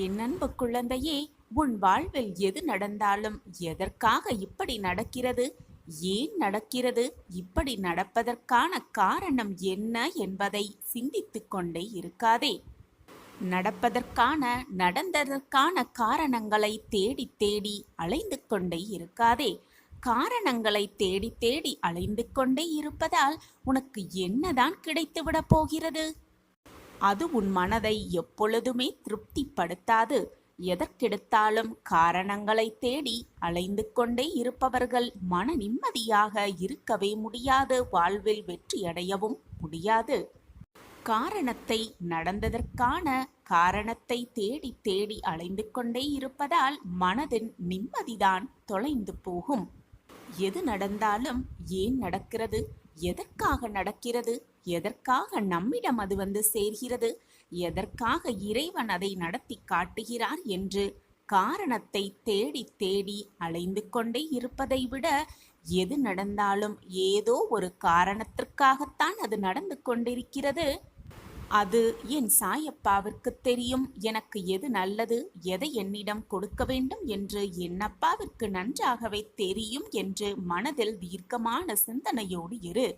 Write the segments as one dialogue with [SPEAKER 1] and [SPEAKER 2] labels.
[SPEAKER 1] என் அன்பு குழந்தையே, உன் வாழ்வில் எது நடந்தாலும் எதற்காக இப்படி நடக்கிறது, ஏன் நடக்கிறது, இப்படி நடப்பதற்கான காரணம் என்ன என்பதை சிந்தித்துக் கொண்டே இருக்காதே. நடப்பதற்கான நடந்ததற்கான காரணங்களை தேடி தேடி அலைந்து கொண்டே இருக்காதே. காரணங்களை தேடி தேடி அலைந்து கொண்டே இருப்பதால் உனக்கு என்னதான் கிடைத்துவிடப் போகிறது? அது உன் மனதை எப்பொழுதுமே திருப்திப்படுத்தாது. எதற்கெடுத்தாலும் காரணங்களை தேடி அலைந்து கொண்டே இருப்பவர்கள் மன நிம்மதியாக இருக்கவே முடியாது, வாழ்வில் வெற்றியடையவும் முடியாது. காரணத்தை நடந்ததற்கான காரணத்தை தேடி தேடி அலைந்து கொண்டே இருப்பதால் மனதின் நிம்மதிதான் தொலைந்து போகும். எது நடந்தாலும் ஏன் நடக்கிறது, எதற்காக நடக்கிறது, எதற்காக நம்மிடம் அது வந்து சேர்கிறது, எதற்காக இறைவன் அதை நடத்தி காட்டுகிறார் என்று காரணத்தை தேடி தேடி அலைந்து கொண்டே இருப்பதை விட, எது நடந்தாலும் ஏதோ ஒரு காரணத்திற்காகத்தான் அது நடந்து கொண்டிருக்கிறது. அது என் சாயப்பாவிற்கு தெரியும். எனக்கு எது நல்லது, எதை என்னிடம் கொடுக்க வேண்டும் என்று என் அப்பாவிற்கு நன்றாகவே தெரியும் என்று மனதில் தீர்க்கமான சிந்தனையோடு இரு.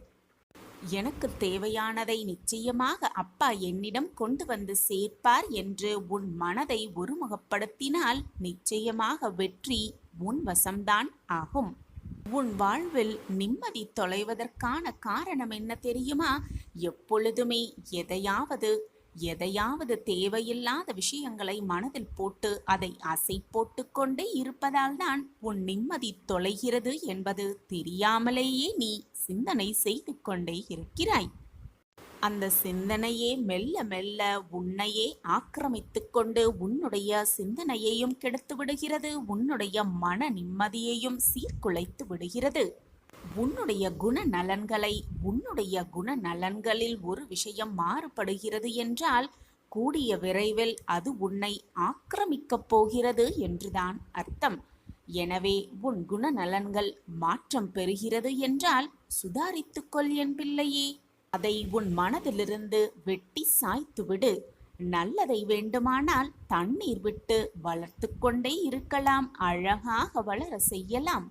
[SPEAKER 1] எனக்கு தேவையானதை நிச்சயமாக அப்பா என்னிடம் கொண்டு வந்து சேர்ப்பார் என்று உன் மனதை ஒருமுகப்படுத்தினால் நிச்சயமாக வெற்றி உன் வசம்தான் ஆகும். உன் வாழ்வில் நிம்மதி தொலைவதற்கான காரணம் என்ன தெரியுமா? எப்பொழுதுமே எதையாவது தேவையில்லாத விஷயங்களை மனதில் போட்டு அதை அசை போட்டு கொண்டே இருப்பதால் தான் உன் நிம்மதி தொலைகிறது என்பது தெரியாமலேயே நீ சிந்தனை செய்து கொண்டே இருக்கிறாய். அந்த சிந்தனையே மெல்ல மெல்ல உன்னையே ஆக்கிரமித்து கொண்டு உன்னுடைய சிந்தனையையும் கெடுத்து விடுகிறது, உன்னுடைய மன நிம்மதியையும் சீர்குலைத்து விடுகிறது. உன்னுடைய குணநலன்களில் ஒரு விஷயம் மாறுபடுகிறது என்றால் கூடிய விரைவில் அது உன்னை ஆக்கிரமிக்கப் போகிறது என்றுதான் அர்த்தம். எனவே உன் குணநலன்கள் மாற்றம் பெறுகிறது என்றால் சுதாரித்துக்கொள் என் பிள்ளையே. அதை உன் மனதிலிருந்து வெட்டி சாய்த்துவிடு. நல்லதை வேண்டுமானால் தண்ணீர் விட்டு வளர்த்து கொண்டே இருக்கலாம், அழகாக வளர செய்யலாம்.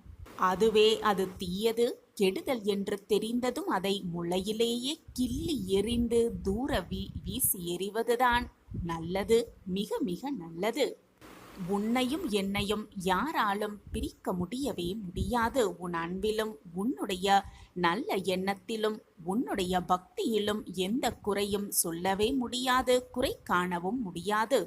[SPEAKER 1] அதுவே அது தீயது, கெடுதல் என்று தெரிந்ததும் அதை முளையிலேயே கிள்ளி எறிந்து தூர வீசி எறிவதுதான் நல்லது, மிக மிக நல்லது. உன்னையும் என்னையும் யாராலும் பிரிக்க முடியவே முடியாது. உன் அன்பிலும் உன்னுடைய நல்ல எண்ணத்திலும் உன்னுடைய பக்தியிலும் எந்த குறையும் சொல்லவே முடியாது, குறை காணவும் முடியாது.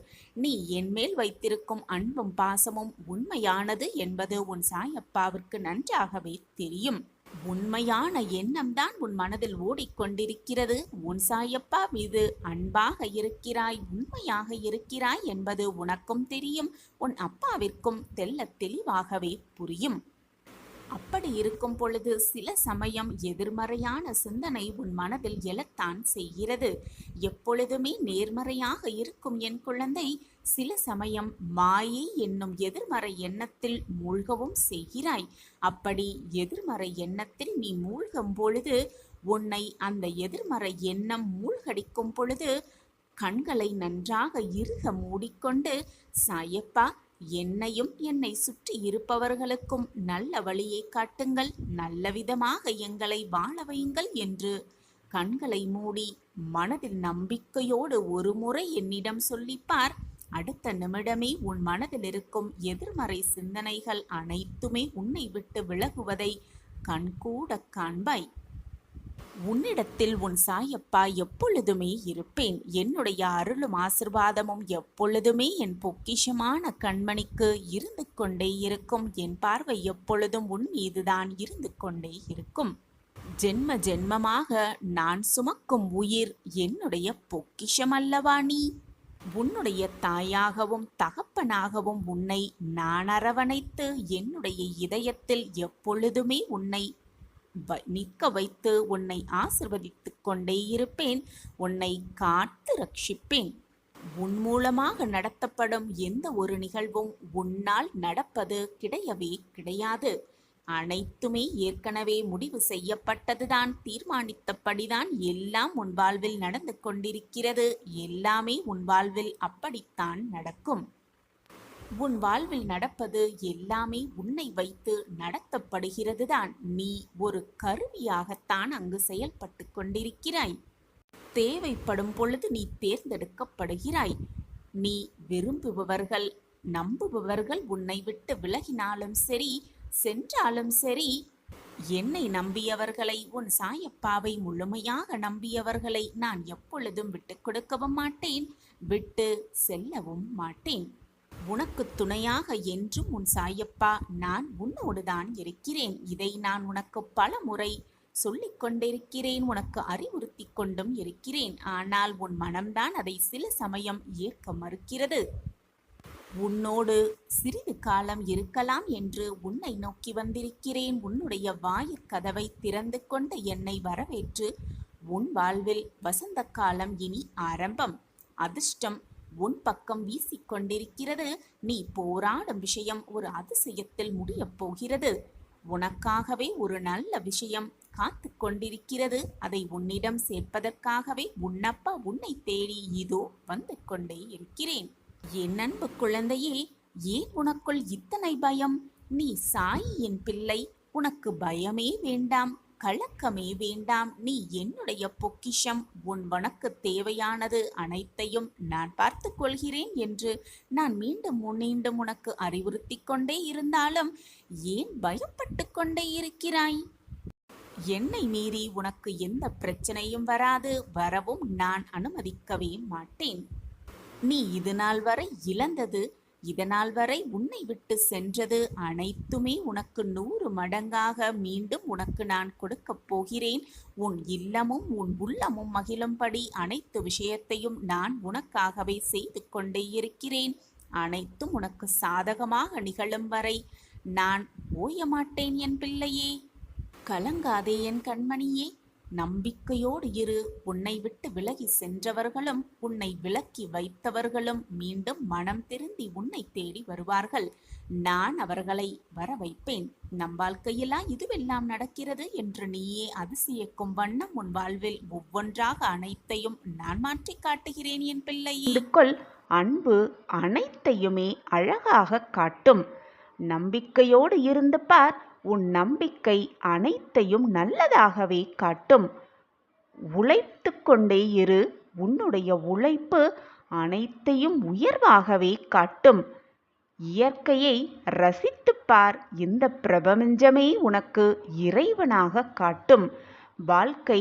[SPEAKER 1] நீ என்மேல் வைத்திருக்கும் அன்பும் பாசமும் உண்மையானது என்பது உன் சாயப்பாவிற்கு நன்றாகவே தெரியும். உண்மையான எண்ணம்தான் உன் மனதில் ஓடிக்கொண்டிருக்கிறது. உன் சாயப்பா மீது அன்பாக இருக்கிறாய், உண்மையாக இருக்கிறாய் என்பது உனக்கும் தெரியும், உன் அப்பாவிற்கும் தெள்ளத் தெளிவாகவே புரியும். அப்படி இருக்கும் பொழுது சில சமயம் எதிர்மறையான சிந்தனை உன் மனதில் எழத்தான் செய்கிறது. எப்பொழுதுமே நேர்மறையாக இருக்கும் என் குழந்தை, சில சமயம் மாயை என்னும் எதிர்மறை எண்ணத்தில் மூழ்கவும் செய்கிறாய். அப்படி எதிர்மறை எண்ணத்தில் நீ மூழ்கும் பொழுது, உன்னை அந்த எதிர்மறை எண்ணம் மூழ்கடிக்கும் பொழுது கண்களை நன்றாக இறுக மூடிக்கொண்டு, சாயப்பா, என்னையும் என்னை சுற்றி இருப்பவர்களுக்கும் நல்ல வழியை காட்டுங்கள், நல்ல விதமாக எங்களை வாழ வையுங்கள் என்று கண்களை மூடி மனதில் நம்பிக்கையோடு ஒரு முறை என்னிடம் சொல்லிப்பார். அடுத்த நிமிடமே உன் மனதில் இருக்கும் எதிர்மறை சிந்தனைகள் அனைத்துமே உன்னை விட்டு விலகுவதை கண்கூட காண்பாய். உன்னிடத்தில் உன் சாயப்பா எப்பொழுதுமே இருப்பேன். என்னுடைய அருளும் ஆசிர்வாதமும் எப்பொழுதுமே என் பொக்கிஷமான கண்மணிக்கு இருந்து கொண்டே இருக்கும். என் பார்வை எப்பொழுதும் உன் மீதுதான் இருந்து கொண்டே இருக்கும். ஜென்ம ஜென்மமாக நான் சுமக்கும் உயிர் என்னுடைய பொக்கிஷம் அல்லவா நீ? உன்னுடைய தாயாகவும் தகப்பனாகவும் உன்னை நான் அரவணைத்து என்னுடைய இதயத்தில் எப்பொழுதுமே உன்னை நிற்க வைத்து உன்னை ஆசிர்வதித்து கொண்டே இருப்பேன். உன்னை காத்து ரட்சிப்பேன். உன் மூலமாக நடத்தப்படும் எந்த ஒரு நிகழ்வும் உன்னால் நடப்பது கிடையவே கிடையாது. அனைத்துமே ஏற்கனவே முடிவு செய்யப்பட்டதுதான், தீர்மானித்தபடிதான் எல்லாம் உன் வாழ்வில் நடந்து கொண்டிருக்கிறது. எல்லாமே உன் வாழ்வில் அப்படித்தான் நடக்கும். உன் வாழ்வில் நடப்பது எல்லாமே உன்னை வைத்து நடத்தப்படுகிறதுதான். நீ ஒரு கருவியாகத்தான் அங்கு செயல்பட்டு கொண்டிருக்கிறாய். தேவைப்படும் பொழுது நீ தேர்ந்தெடுக்கப்படுகிறாய். நீ விரும்புபவர்கள், நம்புபவர்கள் உன்னை விட்டு விலகினாலும் சரி, சென்றாலும் சரி, என்னை நம்பியவர்களை, உன் சாயப்பாவை முழுமையாக நம்பியவர்களை நான் எப்பொழுதும் விட்டு கொடுக்கவும் மாட்டேன், விட்டு செல்லவும் மாட்டேன். உனக்கு துணையாக என்றும் உன் சாயப்பா நான் உன்னோடுதான் இருக்கிறேன். இதை நான் உனக்கு பல முறை சொல்லிக் கொண்டிருக்கிறேன், உனக்கு அறிவுறுத்தி கொண்டும் இருக்கிறேன். ஆனால் உன் மனம்தான் அதை சில சமயம் ஏற்க மறுக்கிறது. உன்னோடு சிறிது காலம் இருக்கலாம் என்று உன்னை நோக்கி வந்திருக்கிறேன். உன்னுடைய வாயிற்கதவை திறந்து கொண்ட என்னை வரவேற்று. உன் வாழ்வில் வசந்த காலம் இனி ஆரம்பம். அதிர்ஷ்டம் உன் பக்கம் வீசிக்கொண்டிருக்கிறது. நீ போராடும் விஷயம் ஒரு அதிசயத்தில் முடியப் போகிறது. உனக்காகவே ஒரு நல்ல விஷயம் காத்து கொண்டிருக்கிறது. அதை உன்னிடம் சேர்ப்பதற்காகவே உன்னப்பா உன்னை தேடி இதோ வந்து கொண்டே இருக்கிறேன். என் அன்பு குழந்தையே, ஏன் உனக்குள் இத்தனை பயம்? நீ சாயியின் பிள்ளை, உனக்கு பயமே வேண்டாம், கலக்கமே வேண்டாம். நீ என்னுடைய பொக்கிஷம். உனக்கு தேவையானது அனைத்தையும் நான் பார்த்து கொள்கிறேன் என்று நான் மீண்டும் மீண்டும் உனக்கு அறிவுறுத்தி கொண்டே இருந்தாலும் ஏன் பயப்பட்டு கொண்டே இருக்கிறாய்? என்னை மீறி உனக்கு எந்த பிரச்சனையும் வராது, வரவும் நான் அனுமதிக்கவே மாட்டேன். நீ இதுநாள் வரை இழந்தது, இதனால் வரை உன்னை விட்டு சென்றது அனைத்துமே உனக்கு 100 மடங்காக மீண்டும் உனக்கு நான் கொடுக்கப் போகிறேன். உன் இல்லமும் உன் உள்ளமும் மகிழும்படி அனைத்து விஷயத்தையும் நான் உனக்காகவே செய்து கொண்டே இருக்கிறேன். அனைத்தும் உனக்கு சாதகமாக நிகழும் வரை நான் ஓய மாட்டேன் என் பிள்ளையே. கலங்காதே என் கண்மணியே. நம்பிக்கையோடு இரு. உன்னை விட்டு விலகி சென்றவர்களும் உன்னை விலக்கி வைத்தவர்களும் மீண்டும் மனம் திருந்தி உன்னை தேடி வருவார்கள். நான் அவர்களை வர வைப்பேன். நம் வாழ்க்கையிலா இதுவெல்லாம் நடக்கிறது என்று நீயே அதிசயிக்கும் வண்ணம் உன் வாழ்வில் ஒவ்வொன்றாக அனைத்தையும் நான் மாற்றி காட்டுகிறேன் என் பிள்ளையே.
[SPEAKER 2] அன்பு அனைத்தையுமே அழகாக காட்டும். நம்பிக்கையோடு இருந்து பார். உன் நம்பிக்கை அனைத்தையும் நல்லதாகவே காட்டும். உழைத்து கொண்டே இரு. உன்னுடைய உழைப்பு அனைத்தையும் உயர்வாகவே காட்டும். இயற்கையை ரசித்துப் பார். இந்த பிரபஞ்சமே உனக்கு இறைவனாக காட்டும். வாழ்க்கை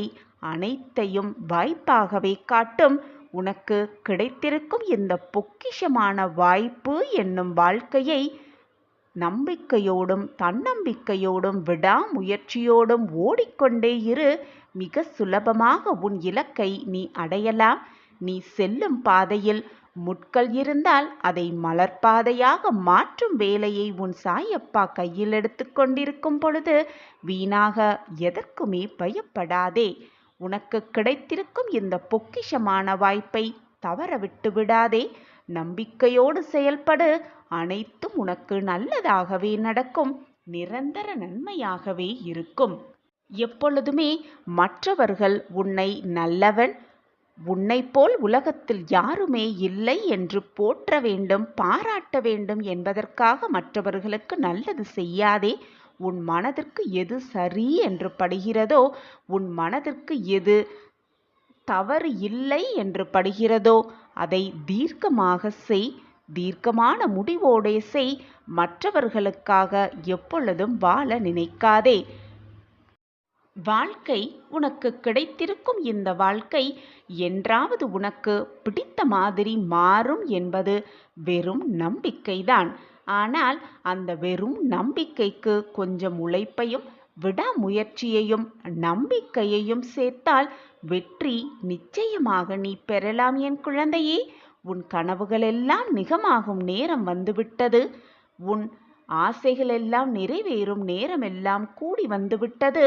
[SPEAKER 2] அனைத்தையும் வாய்ப்பாகவே காட்டும். உனக்கு கிடைத்திருக்கும் இந்த பொக்கிஷமான வாய்ப்பு என்னும் வாழ்க்கையை நம்பிக்கையோடும் தன்னம்பிக்கையோடும் விடாமுயற்சியோடும் ஓடிக்கொண்டே இரு. மிக சுலபமாக உன் இலக்கை நீ அடையலாம். நீ செல்லும் பாதையில் முட்கள் இருந்தால் அதை மலர்பாதையாக மாற்றும் வேலையை உன் சாயப்பா கையில் எடுத்து கொண்டிருக்கும் பொழுது வீணாக எதற்குமே பயப்படாதே. உனக்கு கிடைத்திருக்கும் இந்த பொக்கிஷமான வாய்ப்பை தவற விட்டு விடாதே. நம்பிக்கையோடு செயல்படு. அனைத்தும் உனக்கு நல்லதாகவே நடக்கும். நிரந்தர நன்மையாகவே இருக்கும். எப்பொழுதுமே மற்றவர்கள் உன்னை நல்லவன், உன்னை போல் உலகத்தில் யாருமே இல்லை என்று போற்ற வேண்டும், பாராட்ட வேண்டும் என்பதற்காக மற்றவர்களுக்கு நல்லது செய்யாதே. உன் மனதிற்கு எது சரி என்று படுகிறதோ, உன் மனதிற்கு எது தவறு இல்லை என்று படுகிறதோ அதை தீர்க்கமாக செய். தீர்க்கமான முடிவோடே செய். மற்றவர்களுக்காக எப்பொழுதும் வாழ நினைக்காதே. வாழ்க்கை உனக்கு கிடைத்திருக்கும் இந்த வாழ்க்கை என்றாவது உனக்கு பிடித்த மாதிரி மாறும் என்பது வெறும் நம்பிக்கைதான். ஆனால் அந்த வெறும் நம்பிக்கைக்கு கொஞ்சம் உழைப்பையும் விடாமுயற்சியையும் நம்பிக்கையையும் சேர்த்தால் வெற்றி நிச்சயமாக நீ பெறலாம் என் குழந்தையே. உன் கனவுகளெல்லாம் நிஜமாகும் நேரம் வந்துவிட்டது. உன் ஆசைகளெல்லாம் நிறைவேறும் நேரமெல்லாம் கூடி வந்துவிட்டது.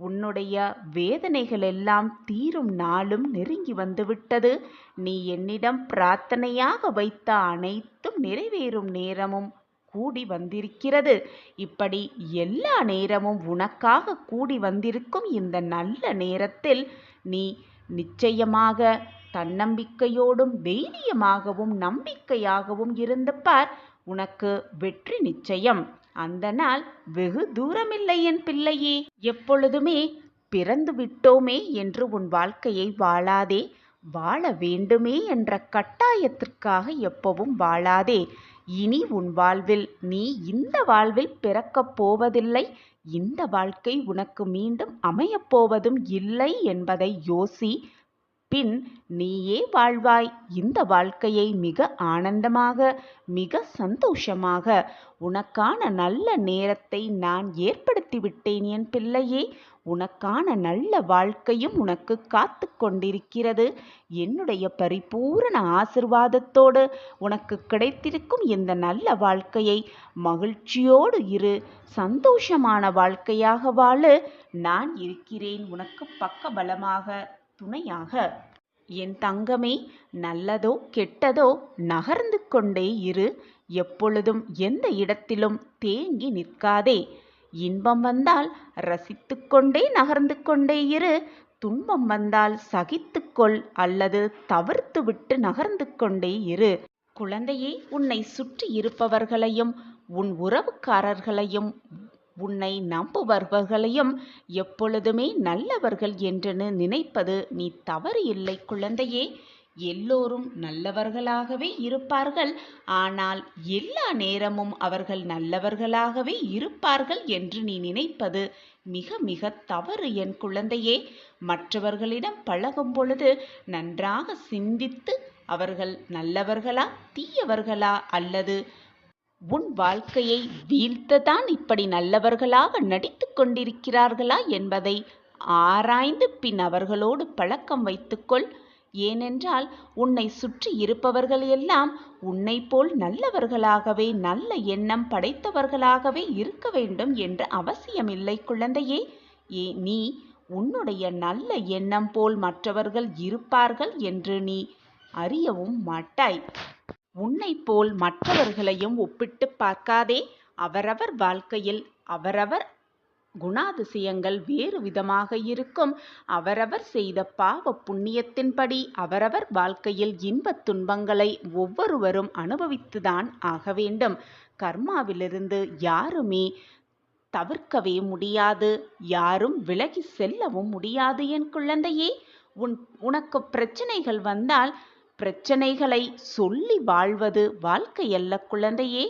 [SPEAKER 2] உன்னுடைய வேதனைகளெல்லாம் தீரும் நாளும் நெருங்கி வந்துவிட்டது. நீ என்னிடம் பிரார்த்தனையாக வைத்த அனைத்தும் நிறைவேறும் நேரமும் கூடி வந்திருக்கிறது. இப்படி எல்லா நேரமும் உனக்காக கூடி வந்திருக்கும் இந்த நல்ல நேரத்தில் நீ நிச்சயமாக தன்னம்பிக்கையோடும் தைரியமாகவும் நம்பிக்கையாகவும் இருந்து பார். உனக்கு வெற்றி நிச்சயம். அந்த நாள் வெகு தூரமில்லை என் பிள்ளையே. எப்பொழுதுமே பிறந்து விட்டோமே என்று உன் வாழ்க்கையை வாழாதே. வாழ வேண்டுமே என்ற கட்டாயத்திற்காக எப்பவும் வாழாதே. இனி உன் வாழ்வில் நீ இந்த வாழ்வில் பிறக்கப் போவதில்லை. இந்த வாழ்க்கை உனக்கு மீண்டும் அமையப்போவதும் இல்லை என்பதை யோசி. பின் நீயே வாழ்வாய். இந்த வாழ்க்கையை மிக ஆனந்தமாக, மிக சந்தோஷமாக, உனக்கான நல்ல நேரத்தை நான் ஏற்படுத்தி விட்டேன் என் பிள்ளையே. உனக்கான நல்ல வாழ்க்கையும் உனக்கு காத்து கொண்டிருக்கிறது. என்னுடைய பரிபூரண ஆசிர்வாதத்தோடு உனக்கு கிடைத்திருக்கும் இந்த நல்ல வாழ்க்கையை மகிழ்ச்சியோடு இரு. சந்தோஷமான வாழ்க்கையாக வாழ நான் இருக்கிறேன் உனக்கு பக்கபலமாக, துணையாக. என் தங்கமே, நல்லதோ கெட்டதோ நகர்ந்து கொண்டே இரு. எப்பொழுதும் எந்த இடத்திலும் தேங்கி நிற்காதே. இன்பம் வந்தால் ரசித்து கொண்டே நகர்ந்து கொண்டே இரு. துன்பம் வந்தால் சகித்துக்கொள் அல்லது தவிர்த்துவிட்டு நகர்ந்து கொண்டே இரு. குழந்தையே, உன்னை சுற்றி இருப்பவர்களையும் உன் உறவுக்காரர்களையும் உன்னை நம்புபவர்களையும் எப்பொழுதுமே நல்லவர்கள் என்று நினைப்பது நீ தவறு இல்லை குழந்தையே. எல்லோரும் நல்லவர்களாகவே இருப்பார்கள். ஆனால் எல்லா நேரமும் அவர்கள் நல்லவர்களாகவே இருப்பார்கள் என்று நீ நினைப்பது மிக மிக தவறு என் குழந்தையே. மற்றவர்களிடம் பழகும் பொழுது நன்றாக சிந்தித்து அவர்கள் நல்லவர்களா தீயவர்களா அல்லது உன் வாழ்க்கையை வீழ்த்ததான் இப்படி நல்லவர்களாக நடித்து கொண்டிருக்கிறார்களா என்பதை ஆராய்ந்து பின் அவர்களோடு பழக்கம் வைத்துக்கொள். ஏனென்றால் உன்னை சுற்றி இருப்பவர்கள் எல்லாம் உன்னை போல் நல்லவர்களாகவே நல்ல எண்ணம் படைத்தவர்களாகவே இருக்க வேண்டும் என்ற அவசியமில்லை குழந்தையே. நீ உன்னுடைய நல்ல எண்ணம் போல் மற்றவர்கள் இருப்பார்கள் என்று நீ அறியவும் மாட்டாய். உன்னை போல் மற்றவர்களையும் ஒப்பிட்டு பார்க்காதே. அவரவர் வாழ்க்கையில் அவரவர் குணாதிசயங்கள் வேறு விதமாக இருக்கும். அவரவர் செய்த பாவ புண்ணியத்தின்படி அவரவர் வாழ்க்கையில் இன்பத் துன்பங்களை ஒவ்வொருவரும் அனுபவித்துதான் ஆக வேண்டும். கர்மாவிலிருந்து யாருமே தவிர்க்கவே முடியாது. யாரும் விலகி செல்லவும் முடியாது என் குழந்தையே. உனக்கு பிரச்சனைகள் வந்தால் பிரச்சனைகளை சொல்லி வாழ்வது வாழ்க்கையல்ல குழந்தையே.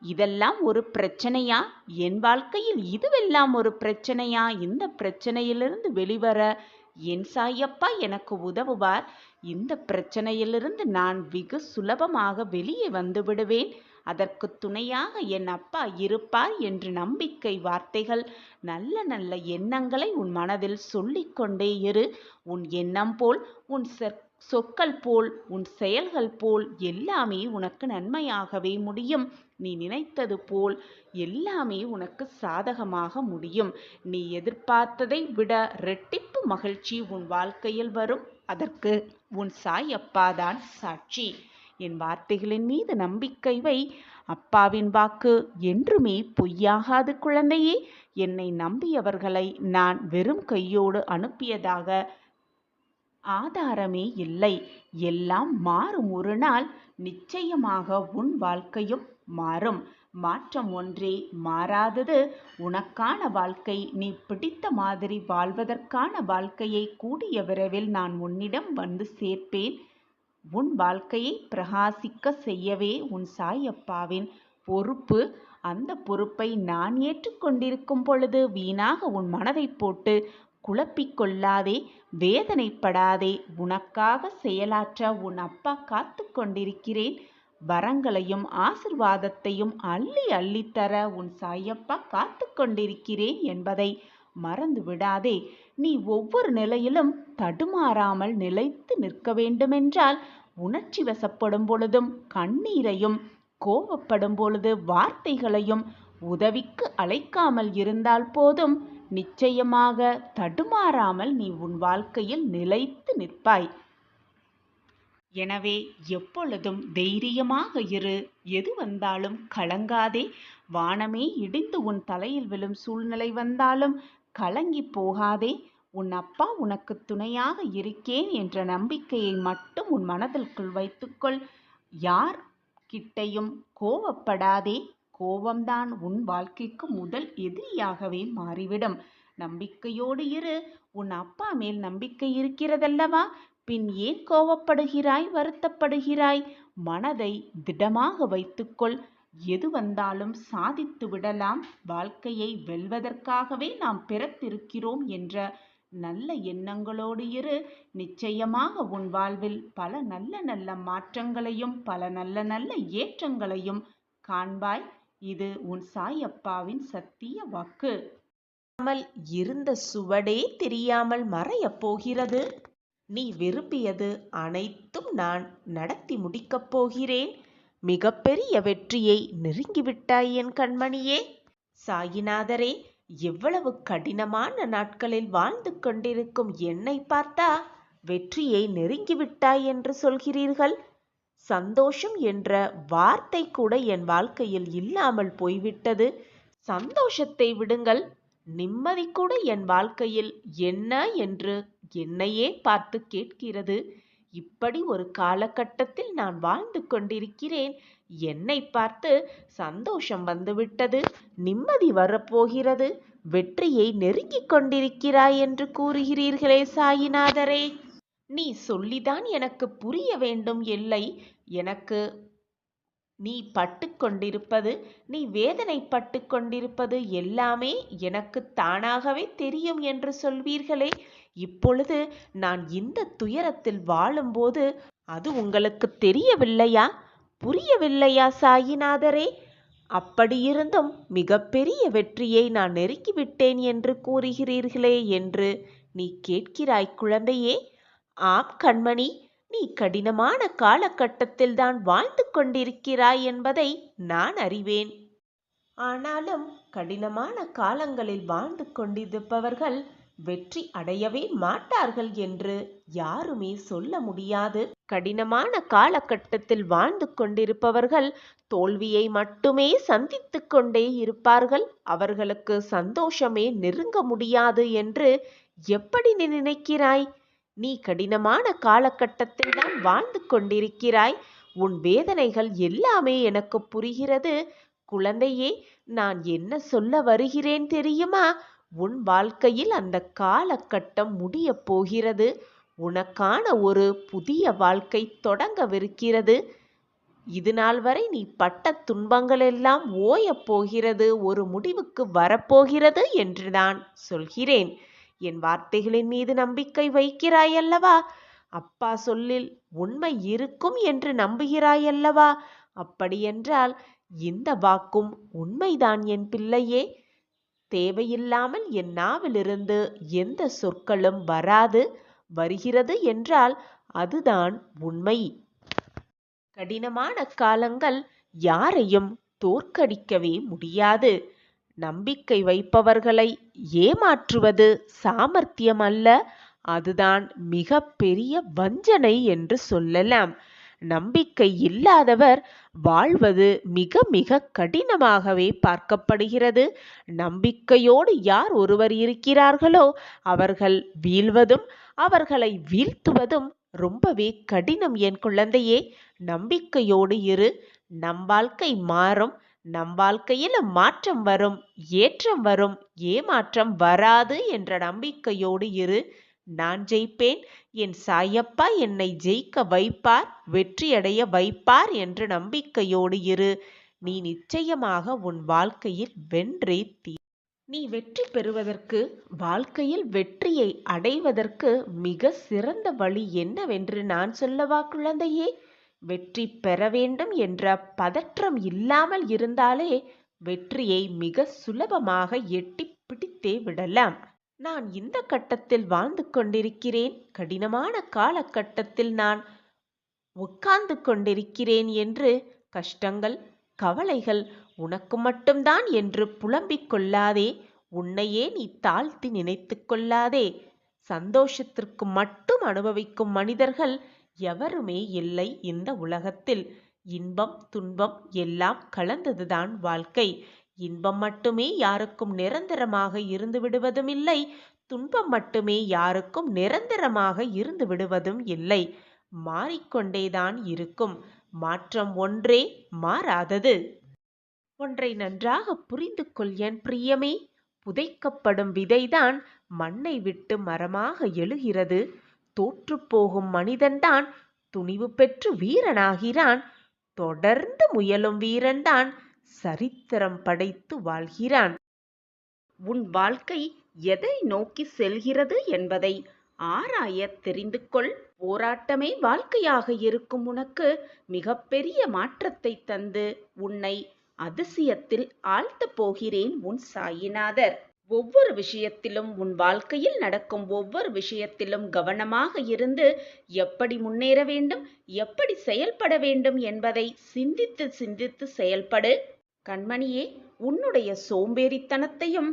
[SPEAKER 2] இதெல்லாம் ஒரு பிரச்சனையா? என் வாழ்க்கையில் இதுவெல்லாம் ஒரு பிரச்சனையா? இந்த பிரச்சனையிலிருந்து வெளிவர என் சாயப்பா எனக்கு உதவுவார். இந்த பிரச்சனையிலிருந்து நான் வெகு சுலபமாக வெளியே வந்து விடுவேன். அதற்கு துணையாக என் அப்பா இருப்பார் என்று நம்பிக்கை வார்த்தைகள், நல்ல நல்ல எண்ணங்களை உன் மனதில் சொல்லிக்கொண்டே இரு. உன் எண்ணம் போல், உன் சொற்கள் போல், உன் செயல்கள் போல் எல்லாமே உனக்கு நன்மையாகவே முடியும். நீ நினைத்தது போல் எல்லாமே உனக்கு சாதகமாக முடியும். நீ எதிர்பார்த்ததை விட இரட்டிப்பு மகிழ்ச்சி உன் வாழ்க்கையில் வரும். அதற்கு உன் சாயப்பாதான் சாட்சி. என் வார்த்தைகளின் மீது நம்பிக்கை வை. அப்பாவின் வாக்கு என்றுமே பொய்யாகாது குழந்தையே. என்னை நம்பியவர்களை நான் வெறும் கையோடு அனுப்பியதாக ஆதாரமே இல்லை. எல்லாம் மாறும். ஒரு நாள் நிச்சயமாக உன் வாழ்க்கையும் மாறும். மாற்றம் ஒன்றே மாறாதது. உனக்கான வாழ்க்கை, நீ பிடித்த மாதிரி வாழ்வதற்கான வாழ்க்கையை கூடிய விரைவில் நான் உன்னிடம் வந்து சேர்ப்பேன். உன் வாழ்க்கையை பிரகாசிக்க செய்யவே உன் சாயப்பாவின் பொறுப்பு. அந்த பொறுப்பை நான் ஏற்றுக்கொண்டிருக்கும் பொழுது வீணாக உன் மனதை போட்டு குழப்பிக்கொள்ளாதே, வேதனைப்படாதே. உனக்காக செயலாற்ற உன் அப்பா காத்து கொண்டிருக்கிறேன். வரங்களையும் ஆசிர்வாதத்தையும் அள்ளி அள்ளித்தர உன் சாயப்பா காத்து கொண்டிருக்கிறேன் என்பதை மறந்து விடாதே. நீ ஒவ்வொரு நிலையிலும் தடுமாறாமல் நிலைத்து நிற்க வேண்டுமென்றால் உணர்ச்சி வசப்படும் பொழுதும் கண்ணீரையும், கோபப்படும் பொழுது வார்த்தைகளையும் உதவிக்கு அழைக்காமல் இருந்தால் போதும். நிச்சயமாக தடுமாறாமல் நீ உன் வாழ்க்கையில் நிலைத்து நிற்பாய். எனவே எப்பொழுதும் தைரியமாக இரு. எது வந்தாலும் கலங்காதே. வானமே இடிந்து உன் தலையில் விழும் சூழ்நிலை வந்தாலும் கலங்கி போகாதே. உன் அப்பா உனக்கு துணையாக இருக்கேன் என்ற நம்பிக்கையை மட்டும் உன் மனதிற்குள் வைத்துக்கொள். யார் கிட்டையும் கோவப்படாதே. கோபம்தான் உன் வாழ்க்கைக்கு முதல் எதிரியாகவே மாறிவிடும். நம்பிக்கையோடு இரு. உன் அப்பா மேல் நம்பிக்கை இருக்கிறதல்லவா? பின் ஏன் கோவப்படுகிறாய், வருத்தப்படுகிறாய்? மனதை திடமாக வைத்துக்கொள். எது வந்தாலும் சாதித்து விடலாம். வாழ்க்கையை வெல்வதற்காகவே நாம் பிறத்திருக்கிறோம் என்ற நல்ல எண்ணங்களோடு இரு. நிச்சயமாக உன் வாழ்வில் பல நல்ல நல்ல மாற்றங்களையும் பல நல்ல நல்ல ஏற்றங்களையும் காண்பாய். இது உன் சாயப்பாவின் சத்திய வாக்கு.
[SPEAKER 3] இருந்த சுவடே தெரியாமல் மறையப் போகிறது. நீ விரும்பியது அனைத்தும் நான் நடத்தி முடிக்கப் போகிறேன். மிகப்பெரிய வெற்றியை நெருங்கிவிட்டாய் என் கண்மணியே. சாயிநாதரே, எவ்வளவு கடினமான நாட்களில் வாழ்ந்து கொண்டிருக்கும் என்னை பார்த்தா வெற்றியை நெருங்கிவிட்டாய் என்று சொல்கிறீர்கள். சந்தோஷம் என்ற வார்த்தை கூட என் வாழ்க்கையில் இல்லாமல் போய்விட்டது. சந்தோஷத்தை விடுங்கள், நிம்மதி கூட என் வாழ்க்கையில் என்ன என்று என்னையே பார்த்து கேட்கிறது. இப்படி ஒரு காலகட்டத்தில் நான் வாழ்ந்து கொண்டிருக்கிறேன். என்னை பார்த்து சந்தோஷம் வந்துவிட்டது, நிம்மதி வரப்போகிறது, வெற்றியை நெருங்கிக் கொண்டிருக்கிறாய் என்று கூறுகிறீர்களே சாயிநாதரே. நீ சொல்லிதான் எனக்கு புரிய வேண்டும். இல்லை, எனக்கு நீ பட்டு கொண்டிருப்பது, நீ வேதனைப்பட்டு கொண்டிருப்பது எல்லாமே எனக்கு தானாகவே தெரியும் என்று சொல்வீர்களே. இப்பொழுது நான் இந்த துயரத்தில் வாழும்போது அது உங்களுக்கு தெரியவில்லையா, புரியவில்லையா சாயிநாதரே? அப்படியிருந்தும் மிகப்பெரிய வெற்றியை நான் நெருங்கிவிட்டேன் என்று கூறுகிறீர்களே என்று நீ கேட்கிறாய் குழந்தையே. ஆம் கண்மணி, நீ கடினமான காலகட்டத்தில் தான் வாழ்ந்து கொண்டிருக்கிறாய் என்பதை நான் அறிவேன். ஆனாலும் கடினமான காலங்களில் வாழ்ந்து கொண்டிருப்பவர்கள் வெற்றி அடையவே மாட்டார்கள் என்று யாருமே சொல்ல முடியாது. கடினமான காலகட்டத்தில் வாழ்ந்து கொண்டிருப்பவர்கள் தோல்வியை மட்டுமே சந்தித்து கொண்டே இருப்பார்கள். அவர்களுக்கு சந்தோஷமே நெருங்க முடியாது என்று எப்படி நீ நினைக்கிறாய்? நீ கடினமான காலகட்டத்தில் தான் வாழ்ந்து கொண்டிருக்கிறாய். உன் வேதனைகள் எல்லாமே எனக்கு புரிகிறது. குழந்தையே, நான் என்ன சொல்ல வருகிறேன் தெரியுமா? உன் வாழ்க்கையில் அந்த காலகட்டம் முடிய போகிறது. உனக்கான ஒரு புதிய வாழ்க்கை தொடங்கவிருக்கிறது. இது நாள் வரை நீ பட்ட துன்பங்கள் எல்லாம் ஓயப் போகிறது, ஒரு முடிவுக்கு வரப்போகிறது என்று நான் சொல்கிறேன். என் வார்த்தைகளின் மீது நம்பிக்கை வைக்கிறாயல்லவா? அப்பா சொல்லில் உண்மை இருக்கும் என்று நம்புகிறாயல்லவா? அப்படியென்றால் இந்த வாக்கும் உண்மைதான் என் பிள்ளையே. தேவையில்லாமல் என் நாவிலிருந்து எந்த சொற்களும் வராது. வருகிறது என்றால் அதுதான் உண்மை. கடினமான காலங்கள் யாரையும் தோற்கடிக்கவே முடியாது. நம்பிக்கை வைப்பவர்களை ஏமாற்றுவது சாமர்த்தியம் அல்ல, அதுதான் மிக பெரிய வஞ்சனை என்று சொல்லலாம். நம்பிக்கை இல்லாதவர் வாழ்வது மிக மிக கடினமாகவே பார்க்கப்படுகிறது. நம்பிக்கையோடு யார் ஒருவர் இருக்கிறார்களோ அவர்கள் வீழ்வதும் அவர்களை வீழ்த்துவதும் ரொம்பவே கடினம் என் குழந்தையே. நம்பிக்கையோடு இரு. நம் வாழ்க்கை மாறும். நம் வாழ்க்கையில் மாற்றம் வரும், ஏற்றம் வரும், ஏமாற்றம் வராது என்ற நம்பிக்கையோடு இரு. நான் ஜெயிப்பேன், என் சாயப்பா என்னை ஜெயிக்க வைப்பார், வெற்றியடைய வைப்பார் என்ற நம்பிக்கையோடு இரு. நீ நிச்சயமாக உன் வாழ்க்கையில் வென்றே தீ. நீ வெற்றி பெறுவதற்கு, வாழ்க்கையில் வெற்றியை அடைவதற்கு மிக சிறந்த வழி என்னவென்று நான் சொல்லவா குழந்தையே? வெற்றி பெற வேண்டும் என்ற பதற்றம் இல்லாமல் இருந்தாலே வெற்றியை மிக சுலபமாக எட்டி பிடித்தே விடலாம். நான் இந்த கட்டத்தில் வாழ்ந்து கொண்டிருக்கிறேன், கடினமான காலகட்டத்தில் நான் உட்கார்ந்து கொண்டிருக்கிறேன் என்று கஷ்டங்கள், கவலைகள் உனக்கு மட்டும்தான் என்று புலம்பிக் கொள்ளாதே. உன்னையே நீ தாழ்த்தி நினைத்து கொள்ளாதே. சந்தோஷத்திற்கு மட்டும் அனுபவிக்கும் மனிதர்கள் எவருமே இல்லை இந்த உலகத்தில். இன்பம் துன்பம் எல்லாம் கலந்ததுதான் வாழ்க்கை. இன்பம் மட்டுமே யாருக்கும் நிரந்தரமாக இருந்து விடுவதும் இல்லை, துன்பம் மட்டுமே யாருக்கும் நிரந்தரமாக இருந்து விடுவதும் இல்லை. மாறிக்கொண்டேதான் இருக்கும். மாற்றம் ஒன்றே மாறாதது. ஒன்றை நன்றாக புரிந்து கொள் என் பிரியமே. புதைக்கப்படும் விதைதான் மண்ணை விட்டு மரமாக எழுகிறது. தோற்றுப்போகும் மனிதன்தான் துணிவு பெற்று வீரனாகிறான். தொடர்ந்து முயலும் வீரன்தான் சரித்திரம் படைத்து வாழ்கிறான்.
[SPEAKER 2] உன் வாழ்க்கை எதை நோக்கி செல்கிறது என்பதை ஆராய தெரிந்து கொள். போராட்டமே வாழ்க்கையாக இருக்கும் உனக்கு மிகப்பெரிய மாற்றத்தை தந்து உன்னை அதிசயத்தில் ஆழ்த்தப் போகிறேன் உன் சாயிநாதர். ஒவ்வொரு விஷயத்திலும், உன் வாழ்க்கையில் நடக்கும் ஒவ்வொரு விஷயத்திலும் கவனமாக இருந்து எப்படி முன்னேற வேண்டும், எப்படி செயல்பட வேண்டும் என்பதை சிந்தித்து சிந்தித்து செயல்படு. கண்மணியே, உன்னுடைய சோம்பேறித்தனத்தையும்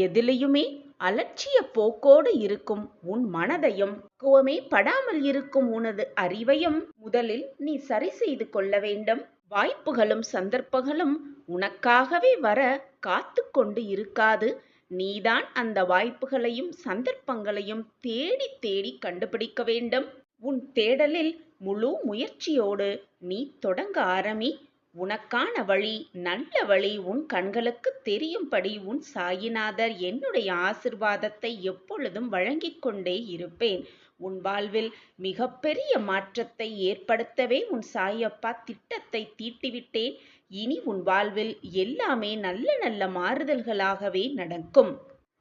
[SPEAKER 2] எதிலையுமே அலட்சிய போக்கோடு இருக்கும் உன் மனதையும், பக்குவமே படாமல் இருக்கும் உனது அறிவையும் முதலில் நீ சரி செய்து கொள்ள வேண்டும். வாய்ப்புகளும் சந்தர்ப்பங்களும் உனக்காகவே வர காத்து கொண்டு இருக்காது. நீதான் அந்த வாய்ப்புகளையும் சந்தர்ப்பங்களையும் தேடி தேடி கண்டுபிடிக்க வேண்டும். உன் தேடலில் முழு முயற்சியோடு நீ தொடங்க ஆரம்பி. உனக்கான வழி, நல்ல வழி உன் கண்களுக்கு தெரியும்படி உன் சாயிநாதர் என்னுடைய ஆசிர்வாதத்தை எப்பொழுதும் வழங்கிக் கொண்டே இருப்பேன். உன் வாழ்வில் மிகப்பெரிய மாற்றத்தை ஏற்படுத்தவே உன் சாயப்பா திட்டத்தை தீட்டிவிட்டேன். இனி உன் வாழ்வில் எல்லாமே நல்ல நல்ல மாறுதல்களாகவே நடக்கும்.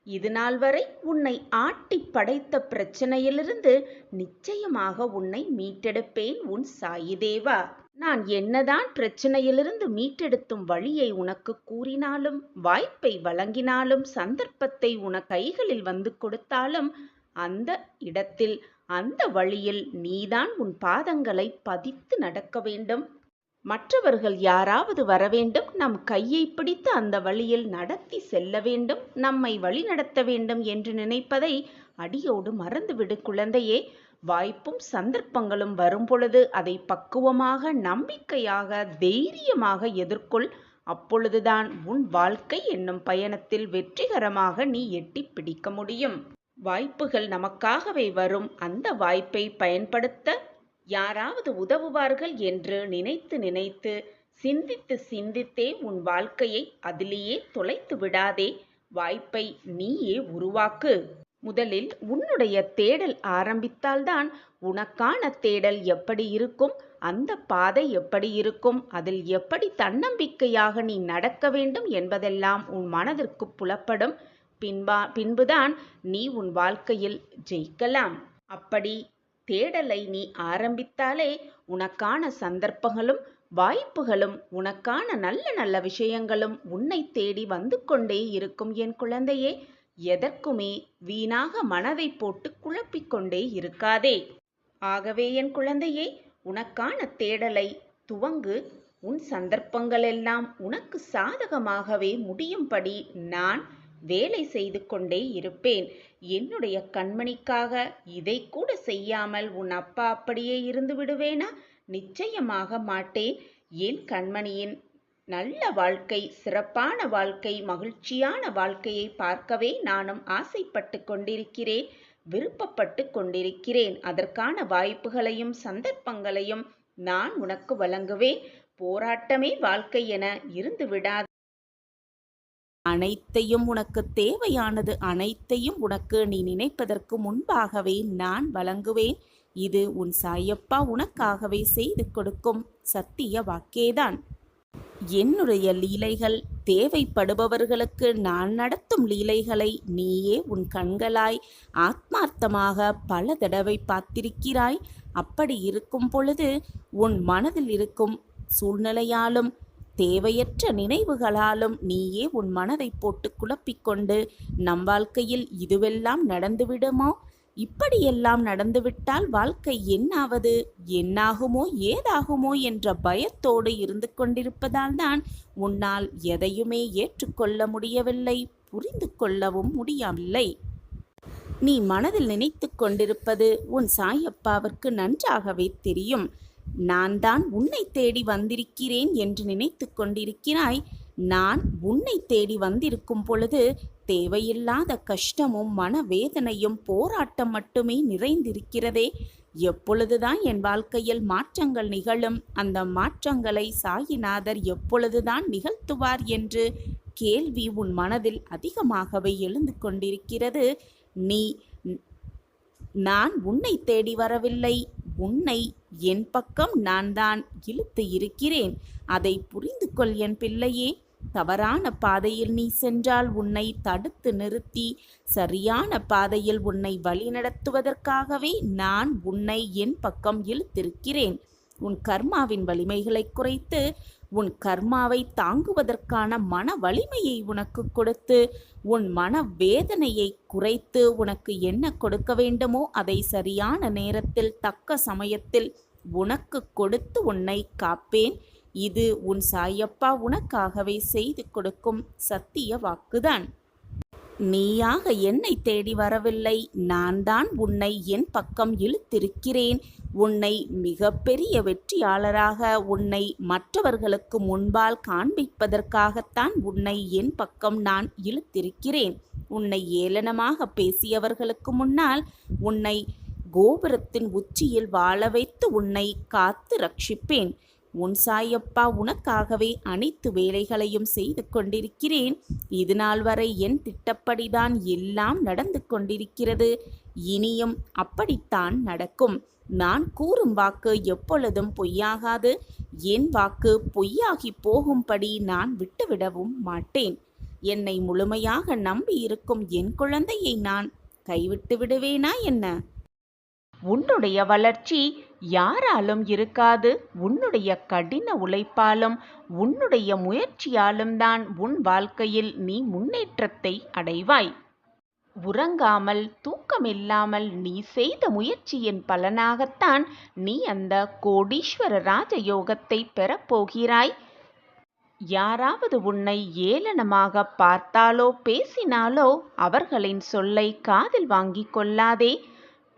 [SPEAKER 2] இதுநாள் வரை உன்னை ஆட்டி படைத்த பிரச்சனையிலிருந்து நிச்சயமாக உன்னை மீட்டெடுப்பேன் உன் சாயி தேவா. நான் என்னதான் பிரச்சனையிலிருந்து மீட்டெடுத்தும் வழியை உனக்கு கூறினாலும், வாய்ப்பை வழங்கினாலும், சந்தர்ப்பத்தை உன கைகளில் வந்து கொடுத்தாலும், அந்த இடத்தில் அந்த வழியில் நீதான் உன் பாதங்களை பதித்து நடக்க வேண்டும். மற்றவர்கள் யாராவது வரவேண்டும், நம் கையை பிடித்து அந்த வழியில் நடத்தி செல்ல வேண்டும், நம்மை வழி நடத்த வேண்டும் என்று நினைப்பதை அடியோடு மறந்துவிடு குழந்தையே. வாய்ப்பும் சந்தர்ப்பங்களும் வரும்பொழுது அதை பக்குவமாக, நம்பிக்கையாக, தைரியமாக எதிர்கொள். அப்பொழுதுதான் உன் வாழ்க்கை என்னும் பயணத்தில் வெற்றிகரமாக நீ எட்டி பிடிக்க முடியும். வாய்ப்புகள் நமக்காகவே வரும். அந்த வாய்ப்பை பயன்படுத்த யாராவது உதவுவார்கள் என்று நினைத்து நினைத்து, சிந்தித்து சிந்தித்தே உன் வாழ்க்கையை அதிலேயே தொலைத்து விடாதே. வாய்ப்பை நீயே உருவாக்கு. முதலில் உன்னுடைய தேடல் ஆரம்பித்தால்தான் உனக்கான தேடல் எப்படி இருக்கும், அந்த பாதை எப்படி இருக்கும், அதில் எப்படி தன்னம்பிக்கையாக நீ நடக்க வேண்டும் என்பதெல்லாம் உன் மனதிற்கு புலப்படும். பின்புதான் நீ உன் வாழ்க்கையில் ஜெயிக்கலாம். அப்படி தேடலை நீ ஆரம்பித்தாலே உனக்கான சந்தர்ப்பங்களும் வாய்ப்புகளும், உனக்கான நல்ல நல்ல விஷயங்களும் உன்னை தேடி வந்து கொண்டே இருக்கும் என் குழந்தையே. எதற்குமே வீணாக மனதை போட்டு குழப்பிக்கொண்டே இருக்காதே. ஆகவே என் குழந்தையே, உனக்கான தேடலை துவங்கு. உன் சந்தர்ப்பங்களெல்லாம் உனக்கு சாதகமாகவே முடியும்படி நான் வேலை செய்து கொண்டே இருப்பேன். என்னுடைய கண்மணிக்காக இதை கூட செய்யாமல் உன் அப்பா அப்படியே இருந்து விடுவேனா? நிச்சயமாக மாட்டேன். என் கண்மணியின் நல்ல வாழ்க்கை, சிறப்பான வாழ்க்கை, மகிழ்ச்சியான வாழ்க்கையை பார்க்கவே நானும் ஆசைப்பட்டு கொண்டிருக்கிறேன், விருப்பப்பட்டு கொண்டிருக்கிறேன். அதற்கான வாய்ப்புகளையும் சந்தர்ப்பங்களையும் நான் உனக்கு வழங்குவேன். போராட்டமே வாழ்க்கை என இருந்து விடாது.
[SPEAKER 1] அனைத்தையும் உனக்கு தேவையானது அனைத்தையும் உனக்கு நீ நினைப்பதற்கு முன்பாகவே நான் வழங்குவேன். இது உன் சாயப்பா உனக்காகவே செய்து கொடுக்கும் சத்திய வாக்கேதான். என்னுடைய லீலைகள் தேவைப்படுபவர்களுக்கு நான் நடத்தும் லீலைகளை நீயே உன் கண்களாய் ஆத்மார்த்தமாக பல தடவை பார்த்திருக்கிறாய். அப்படி இருக்கும் பொழுது உன் மனதில் இருக்கும் சூழ்நிலையாலும் தேவையற்ற நினைவுகளாலும் நீயே உன் மனதை போட்டு குழப்பிக்கொண்டு நம் வாழ்க்கையில் இதுவெல்லாம் நடந்துவிடுமோ, இப்படியெல்லாம் நடந்துவிட்டால் வாழ்க்கை என்னாவது, என்னாகுமோ, ஏதாகுமோ என்ற பயத்தோடு இருந்து கொண்டிருப்பதால் தான் உன்னால் எதையுமே ஏற்றுக்கொள்ள முடியவில்லை, புரிந்து கொள்ளவும் முடியவில்லை. நீ மனதில் நினைத்து கொண்டிருப்பது உன் சாயப்பாவிற்கு நன்றாகவே தெரியும். நான் தான் உன்னை தேடி வந்திருக்கிறேன் என்று நினைத்து கொண்டிருக்கிறாய். நான் உன்னை தேடி வந்திருக்கும் பொழுது தேவையில்லாத கஷ்டமும் மனவேதனையும் போராட்டம் மட்டுமே நிறைந்திருக்கிறதே. எப்பொழுதுதான் என் வாழ்க்கையில் மாற்றங்கள் நிகழும், அந்த மாற்றங்களை சாயிநாதர் எப்பொழுதுதான் நிகழ்த்துவார் என்று கேள்வி உன் மனதில் அதிகமாகவே எழுந்து கொண்டிருக்கிறது. நான் உன்னை தேடி வரவில்லை, உன்னை என் பக்கம் நான் தான் இழுத்து இருக்கிறேன். அதை புரிந்து கொள் என் பிள்ளையே. தவறான பாதையில் நீ சென்றால் உன்னை தடுத்து நிறுத்தி சரியான பாதையில் உன்னை வழிநடத்துவதற்காகவே நான் உன்னை என் பக்கம் இழுத்திருக்கிறேன். உன் கர்மாவின் வலிமைகளை குறைத்து உன் கர்மாவை தாங்குவதற்கான மன வலிமையை உனக்கு கொடுத்து உன் மன வேதனையை குறைத்து உனக்கு என்ன கொடுக்க வேண்டுமோ அதை சரியான நேரத்தில் தக்க சமயத்தில் உனக்கு கொடுத்து உன்னை காப்பேன். இது உன் சாயப்பா உனக்காகவே செய்து கொடுக்கும் சத்திய வாக்குதான். நீயாக என்னை தேடி வரவில்லை, நான் தான் உன்னை என் பக்கம் இழுத்திருக்கிறேன். உன்னை மிகப்பெரிய வெற்றியாளராக உன்னை மற்றவர்களுக்கு முன்பால் காண்பிப்பதற்காகத்தான் உன்னை என் பக்கம் நான் இழுத்திருக்கிறேன். உன்னை ஏளனமாக பேசியவர்களுக்கு முன்னால் உன்னை கோபுரத்தின் உச்சியில் வாழ வைத்து உன்னை காத்து ரட்சிப்பேன். உன் சாயப்பா உனக்காகவே அனைத்து வேலைகளையும் செய்து கொண்டிருக்கிறேன். இது நாள் வரை என் திட்டப்படிதான் எல்லாம் நடந்து கொண்டிருக்கிறது. இனியும் அப்படித்தான் நடக்கும். நான் கூறும் வாக்கு எப்பொழுதும் பொய்யாகாது. என் வாக்கு பொய்யாகி போகும்படி நான் விட்டுவிடவும் மாட்டேன். என்னை முழுமையாக நம்பி இருக்கும் என் குழந்தையை நான் கைவிட்டு விடுவேனா என்ன?
[SPEAKER 2] உன்னுடைய வளர்ச்சி யாராலும் இருக்காது. உன்னுடைய கடின உழைப்பாலும் உன்னுடைய முயற்சியாலும் தான் உன் வாழ்க்கையில் நீ முன்னேற்றத்தை அடைவாய். உறங்காமல் தூக்கமில்லாமல் நீ செய்த முயற்சியின் பலனாகத்தான் நீ அந்த கோடீஸ்வர ராஜயோகத்தை பெறப்போகிறாய். யாராவது உன்னை ஏளனமாக பார்த்தாலோ பேசினாலோ அவர்களின் சொல்லை காதில் வாங்கிக் கொள்ளாதே.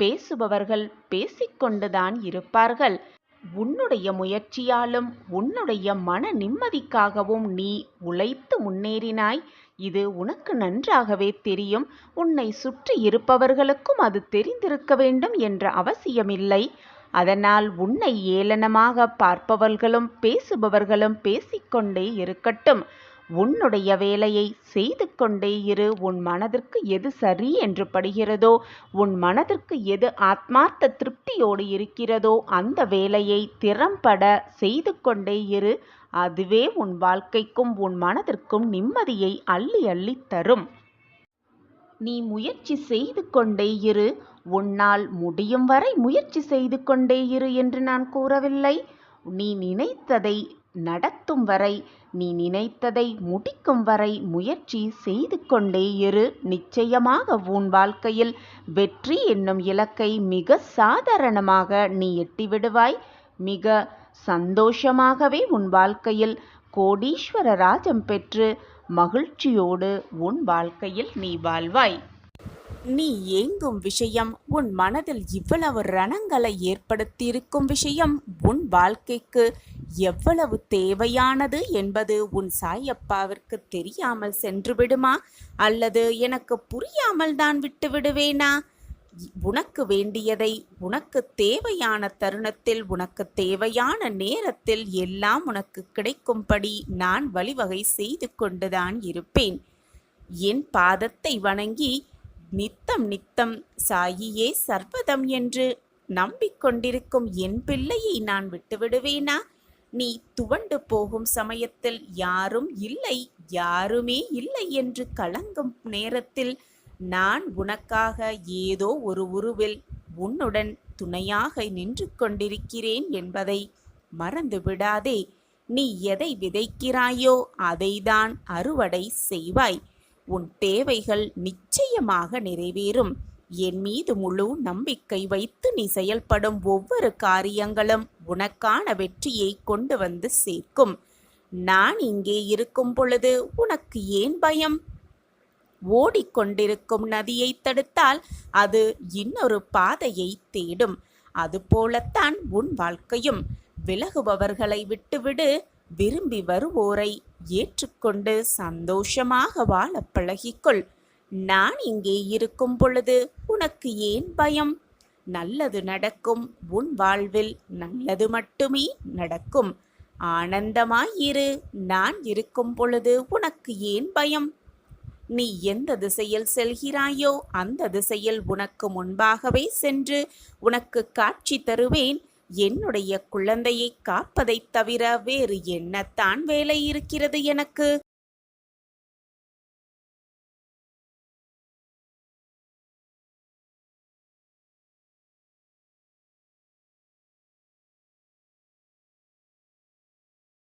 [SPEAKER 2] பேசுபவர்கள் பேசிக்கொண்டுதான் இருப்பார்கள். உன்னுடைய முயற்சியாலும் உன்னுடைய மன நிம்மதிக்காகவும் நீ உழைத்து முன்னேறினாய். இது உனக்கு நன்றாகவே தெரியும். உன்னை சுற்றி இருப்பவர்களுக்கும் அது தெரிந்திருக்க வேண்டும் என்ற அவசியமில்லை. அதனால் உன்னை ஏளனமாக பார்ப்பவர்களும் பேசுபவர்களும் பேசிக்கொண்டே இருக்கட்டும். உன்னுடைய வேலையை செய்து கொண்டே இரு. உன் மனதிற்கு எது சரி என்று படுகிறதோ, உன் மனதிற்கு எது ஆத்மார்த்த திருப்தியோடு இருக்கிறதோ அந்த வேலையை திறம்பட செய்து கொண்டே இரு. அதுவே உன் வாழ்க்கைக்கும் உன் மனதிற்கும் நிம்மதியை அள்ளி அள்ளி தரும். நீ முயற்சி செய்து கொண்டே இரு. உன்னால் முடியும் வரை முயற்சி செய்து கொண்டே இரு என்று நான் கூறவில்லை. நீ நினைத்ததை நடத்தும் வரை, நீ நினைத்ததை முடிக்கும் வரை முயற்சி செய்து கொண்டே இரு. நிச்சயமாக உன் வாழ்க்கையில் வெற்றி என்னும் இலக்கை மிக சாதாரணமாக நீ எட்டிவிடுவாய். மிக சந்தோஷமாகவே உன் வாழ்க்கையில் கோடீஸ்வர ராஜம் பெற்று மகிழ்ச்சியோடு உன் வாழ்க்கையில் நீ வாழ்வாய்.
[SPEAKER 1] நீ ஏங்கும் விஷயம், உன் மனதில் இவ்வளவு ரணங்களை ஏற்படுத்தியிருக்கும் விஷயம் உன் வாழ்க்கைக்கு எவ்வளவு தேவையானது என்பது உன் சாயப்பாவிற்கு தெரியாமல் சென்று விடுமா? அல்லது எனக்கு புரியாமல் தான் விட்டு விடுவேனா? உனக்கு வேண்டியதை உனக்கு தேவையான தருணத்தில் உனக்கு தேவையான நேரத்தில் எல்லாம் உனக்கு கிடைக்கும்படி நான் வழிவகை செய்து கொண்டுதான் இருப்பேன். என் பாதத்தை வணங்கி நித்தம் நித்தம் சாயியே சர்வதம் என்று நம்பிக்கொண்டிருக்கும் என் பிள்ளையை நான் விட்டுவிடுவேனா? நீ துவண்டு போகும் சமயத்தில் யாரும் இல்லை, யாருமே இல்லை என்று கலங்கும் நேரத்தில் நான் உனக்காக ஏதோ ஒரு உருவில் உன்னுடன் துணையாக நின்று கொண்டிருக்கிறேன் என்பதை மறந்து விடாதே. நீ எதை விதைக்கிறாயோ அதைதான் அறுவடை செய்வாய். உன் தேவைகள் நிச்சயமாக நிறைவேறும். என் மீது முழு நம்பிக்கை வைத்து நீ செயல்படும் ஒவ்வொரு காரியங்களும் உனக்கான வெற்றியை கொண்டு வந்து சேர்க்கும். நான் இங்கே இருக்கும் பொழுது உனக்கு ஏன் பயம்? ஓடிக்கொண்டிருக்கும் நதியை தடுத்தால் அது இன்னொரு பாதையை தேடும். அதுபோலத்தான் உன் வாழ்க்கையும். விலகுபவர்களை விட்டுவிடு. விரும்பி வருவோரை ஏற்றுக்கொண்டு சந்தோஷமாக வாழ பழகிக்கொள். நான் இங்கே இருக்கும் பொழுது உனக்கு ஏன் பயம்? நல்லது நடக்கும். உன் வாழ்வில் நல்லது மட்டுமே நடக்கும். ஆனந்தமாயிரு. நான் இருக்கும் பொழுது உனக்கு ஏன் பயம்? நீ எந்த திசையில் செல்கிறாயோ அந்த திசையில் உனக்கு முன்பாகவே சென்று உனக்கு காட்சி தருவேன். என்னுடைய குழந்தையை காப்பதைத் தவிர வேறு என்னத்தான் வேலை இருக்கிறது எனக்கு?